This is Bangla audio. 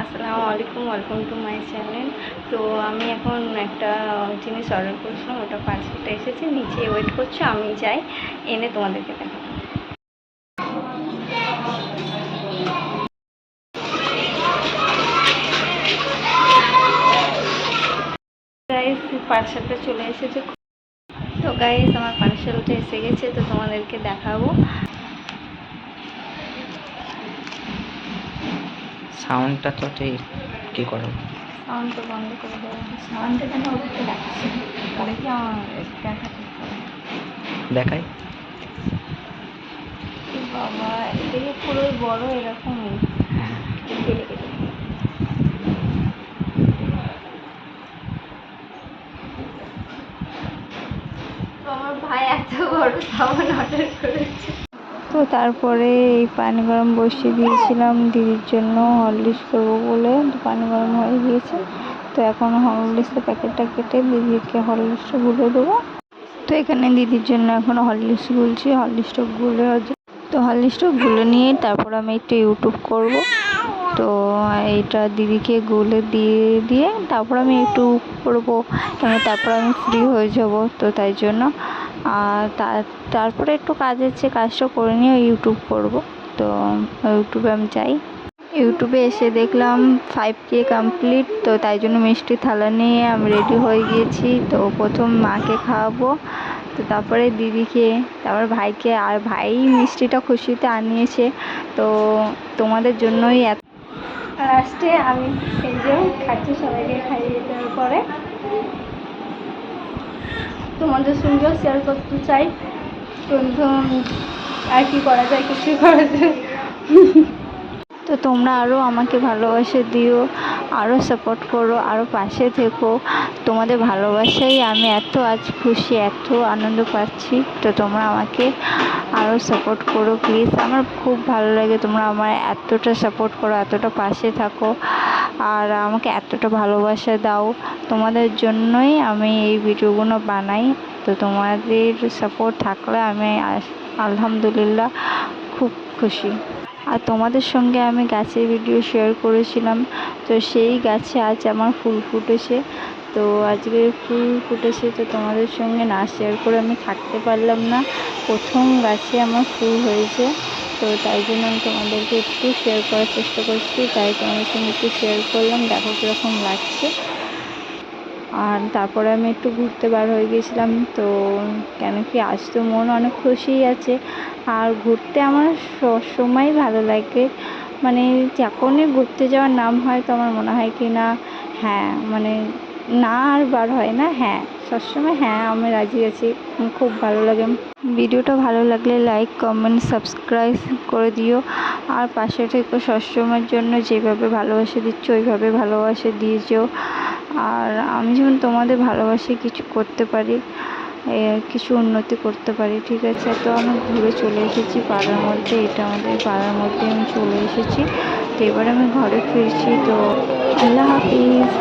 আসসালামু আলাইকুম, ওয়েলকাম টু মাই চ্যানেল। তো আমি এখন একটা জিনিস অর্ডার করেছিলাম, ওটা পার্সেলটা এসেছে, নিচে ওয়েট করছে, আমি যাই এনে তোমাদেরকে দেখাবো। গাইস, পার্সেলটা চলে এসেছে। তো গাইস, আমার পার্সেলটা এসে গেছে, তো তোমাদেরকে দেখাবো। সাউন্ডটা তো ঠিক কী করো? সাউন্ডটা বন্ধ করে দেবো। সাউন্ডটা যেন ওদেরকে দেখাচ্ছে, তাহলে কি আমার দেখাতে দেখাই। বাবা, এদিকে পুরোই বড় এরকমই। আমার ভাই এত বড় সাবান অর্ডার করেছে। তো তারপরে এই পানি গরম বসিয়ে দিয়েছিলাম দিদির জন্য, হরলিক্স করবো বলে। পানি গরম হয়ে গিয়েছে, তো এখন হরলিক্সের প্যাকেটটা কেটে দিদিকে হরলিক্সটা গুলে দেবো। তো এখানে দিদির জন্য এখন হরলিক্স গুলছি, হরলিক্সটা গুলে তো হরলিক্সটা গুলে নিয়ে তারপর আমি একটু ইউটিউব করব। তো এইটা দিদিকে গুলে দিয়ে তারপর আমি ইউটিউব করবো, তারপর আমি ফ্রি হয়ে যাব। তো তাই জন্য তারপরে একটু কাজ আছে, কাজটা করে নিয়ে ইউটিউব করব। তো ইউটিউবে আমি যাই। ইউটিউবে এসে দেখলাম 5K কমপ্লিট। তো তাই জন্য মিষ্টি থালা নিয়ে আমি রেডি হয়ে গিয়েছি। তো প্রথম মাকে খাওয়াবো, তো তারপরে দিদিকে, তারপর ভাইকে। আর ভাই মিষ্টিটা খুশিতে আনিয়েছে, তো তোমাদের জন্যই লাস্টে আমি এই যে খাচ্ছি, সবাইকে খাইয়ে দেওয়ার পরে তোমাদের সঙ্গেও শেয়ার করতে চাই। কিন্তু আর কি করা যায়, কিছুই করা যায়। তো তোমরা আরও আমাকে ভালোবাসা দিও, আরও সাপোর্ট করো, আরও পাশে থেকো। তোমাদের ভালোবাসাই আমি এত আজ খুশি, এত আনন্দ পাচ্ছি। তো তোমরা আমাকে আরও সাপোর্ট করো প্লিজ। আমার খুব ভালো লাগে তোমরা আমার এতটা সাপোর্ট করো, এতটা পাশে থাকো, আর আমাকে এতটা ভালোবাসা দাও। তোমাদের জন্যই আমি এই ভিডিওগুলো বানাই। তো তোমাদের সাপোর্ট থাকলে আমি আলহামদুলিল্লাহ খুব খুশি। আর তোমাদের সঙ্গে আমি গাছের ভিডিও শেয়ার করেছিলাম, তো সেই গাছে আজ আমার ফুল ফুটেছে। তো আজকে ফুল ফুটেছে, তো তোমাদের সঙ্গে না শেয়ার করে আমি থাকতে পারলাম না। প্রথম গাছে আমার ফুল হয়েছে, তো তাই জন্য আমি তোমাদেরকে একটু শেয়ার করার চেষ্টা করছি। তাই তোমাদের সঙ্গে একটু শেয়ার করলাম, দেখো কীরকম লাগছে। আর তারপরে আমি একটু ঘুরতে বার হয়ে গেছিলাম। তো কেন কি আজ তো মন অনেক খুশিই আছে। আর ঘুরতে আমার সবসময় ভালো লাগে, মানে যখনই ঘুরতে যাওয়ার নাম হয় তো আমার মনে হয় কি না, হ্যাঁ মানে না আর বার হয় না, হ্যাঁ সবসময় হ্যাঁ আমি রাজি আছি। খুব ভালো লাগে। ভিডিওটা ভালো লাগলে লাইক, কমেন্ট, সাবস্ক্রাইব করে দিও। আর পাশে থেকে সবসময়ের জন্য যেভাবে ভালোবাসা দিচ্ছ ওইভাবে ভালোবাসা দিয়ে যেও। আর আমি যেমন তোমাদের ভালোবাসি কিছু করতে পারি, কিছু উন্নতি করতে পারি, ঠিক আছে। তো আমি ঘুরে চলে এসেছি পাড়ার মধ্যে, এটা আমাদের পাড়ার মধ্যে আমি চলে এসেছি। তো এবার আমি ঘরে ফিরছি। তো আল্লাহ হাফিজ।